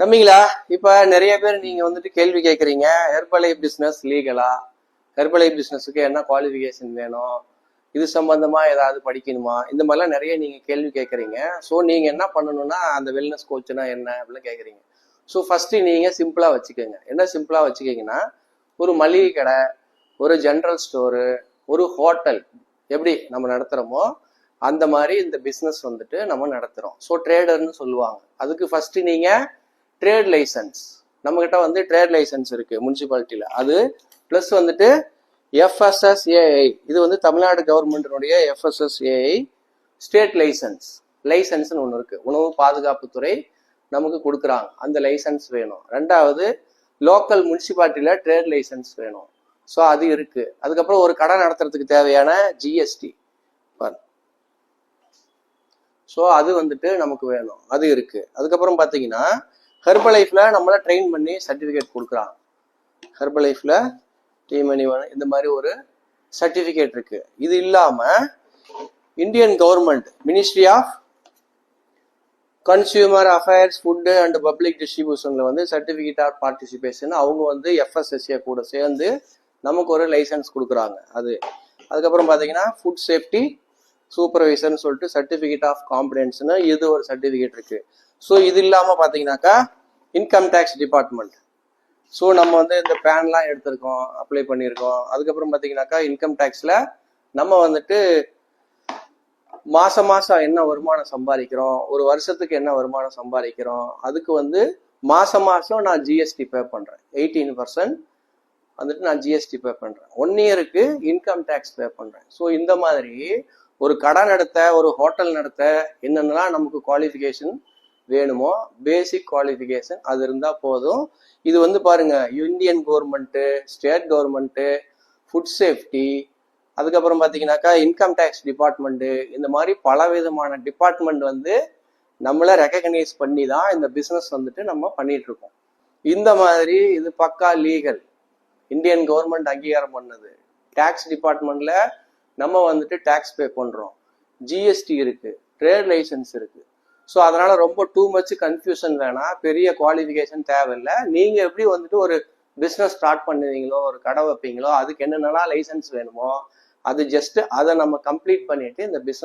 தம்பிங்களா, இப்ப நிறைய பேர் நீங்க வந்துட்டு கேள்வி கேட்குறீங்க. ஹெர்பலைஃப் பிசினஸ் லீகலா? ஹெர்பலைஃப் பிசினஸுக்கு என்ன குவாலிஃபிகேஷன் வேணும்? இது சம்பந்தமா ஏதாவது படிக்கணுமா? இந்த மாதிரிலாம் நிறைய நீங்க கேள்வி கேட்குறீங்க. ஸோ நீங்க என்ன பண்ணணும்னா, அந்த வெல்னஸ் கோச்னா என்ன அப்படின்னு கேட்குறீங்க. ஸோ ஃபர்ஸ்ட் நீங்க சிம்பிளா வச்சுக்கோங்க. என்ன சிம்பிளா வச்சுக்கிங்கன்னா, ஒரு மளிகை கடை, ஒரு ஜென்ரல் ஸ்டோரு, ஒரு ஹோட்டல் எப்படி நம்ம நடத்துறோமோ அந்த மாதிரி இந்த பிஸ்னஸ் வந்துட்டு நம்ம நடத்துறோம். ஸோ ட்ரேடர்னு சொல்லுவாங்க. அதுக்கு ஃபர்ஸ்ட் நீங்க ட்ரேட் லைசன்ஸ், நம்ம கிட்ட வந்து ட்ரேட் லைசன்ஸ் இருக்கு முனிசிபாலிட்டியில. அது பிளஸ் வந்துட்டு எஃப்எஸ்எஸ்ஏஐ, இது வந்து தமிழ்நாடு கவர்மெண்டினுடைய எஃப்எஸ்எஸ்ஏஐ ஸ்டேட் லைசன்ஸ்னு ஒன்று இருக்கு. உணவு பாதுகாப்புத்துறை நமக்கு கொடுக்குறாங்க, அந்த லைசன்ஸ் வேணும். ரெண்டாவது லோக்கல் முனிசிபாலிட்டியில ட்ரேட் லைசன்ஸ் வேணும். ஸோ அது இருக்கு. அதுக்கப்புறம் ஒரு கடை நடத்துறதுக்கு தேவையான ஜிஎஸ்டி, ஸோ அது வந்துட்டு நமக்கு வேணும், அது இருக்கு. அதுக்கப்புறம் பார்த்தீங்கன்னா ஹெர்பலைஃப்ல நம்மள ட்ரெயின் பண்ணி சர்டிஃபிகேட் கொடுக்குறாங்க. ஹெர்பலைஃப்ல இந்த மாதிரி ஒரு சர்டிஃபிகேட் இருக்கு. இது இல்லாம Indian government ministry of consumer affairs, food and public டிஸ்ட்ரிபியூஷன்ல வந்து சர்டிஃபிகேட் ஆஃப் பார்ட்டிசிபேஷன் அவங்க வந்து எஃப்எஸ்எஸ்ஏ கூட சேர்ந்து நமக்கு ஒரு லைசன்ஸ் கொடுக்குறாங்க. அதுக்கப்புறம் பார்த்தீங்கன்னா ஃபுட் சேஃப்டி சூப்பர்வைசர்னு சொல்லிட்டு சர்டிஃபிகேட் ஆஃப் காம்பிடன்ஸ்னு இது ஒரு சர்டிஃபிகேட் இருக்கு. ஸோ இது இல்லாமல் பார்த்தீங்கன்னாக்கா இன்கம் டேக்ஸ் டிபார்ட்மெண்ட். ஸோ நம்ம வந்து இந்த பேன்லாம் எடுத்திருக்கோம், அப்ளை பண்ணியிருக்கோம். அதுக்கப்புறம் பார்த்தீங்கன்னாக்கா இன்கம் டேக்ஸில் நம்ம வந்துட்டு மாசம் மாசம் என்ன வருமானம் சம்பாதிக்கிறோம், ஒரு வருஷத்துக்கு என்ன வருமானம் சம்பாதிக்கிறோம், அதுக்கு வந்து மாசம் மாசம் நான் ஜிஎஸ்டி பே பண்ணுறேன். 18% வந்துட்டு நான் ஜிஎஸ்டி பே பண்ணுறேன். 1 இயருக்கு இன்கம் டேக்ஸ் பே பண்ணுறேன். ஸோ இந்த மாதிரி ஒரு கடை நடத்த, ஒரு ஹோட்டல் நடத்த என்னென்னலாம் நமக்கு குவாலிஃபிகேஷன் வேணுமோ, பேசிக் குவாலிஃபிகேஷன் அது இருந்தால் போதும். இது வந்து பாருங்க, Indian government, state government, food safety, அதுக்கப்புறம் பார்த்தீங்கன்னாக்கா இன்கம் டேக்ஸ் டிபார்ட்மெண்ட்டு, இந்த மாதிரி பல விதமான டிபார்ட்மெண்ட் வந்து நம்மளை ரெக்கக்னைஸ் பண்ணி தான் இந்த பிஸ்னஸ் வந்துட்டு நம்ம பண்ணிட்டு இருக்கோம். இந்த மாதிரி இது பக்கா லீகல், இந்தியன் கவர்மெண்ட் அங்கீகாரம் பண்ணது. டேக்ஸ் டிபார்ட்மெண்ட்ல நம்ம வந்துட்டு டேக்ஸ் பே பண்றோம், ஜிஎஸ்டி இருக்கு, ட்ரேட் லைசன்ஸ் இருக்கு. ஸோ அதனால ரொம்ப டூ மச் கன்ஃபியூஷன் வேணாம், பெரிய குவாலிஃபிகேஷன் தேவையில்லை. நீங்க எப்படி வந்துட்டு ஒரு பிஸ்னஸ் ஸ்டார்ட் பண்ணுவீங்களோ, ஒரு கடை வைப்பீங்களோ, அதுக்கு என்னென்னலாம் லைசன்ஸ் வேணுமோ அது ஜஸ்ட் அதை நம்ம கம்ப்ளீட் பண்ணிட்டு இந்த பிஸ்னஸ்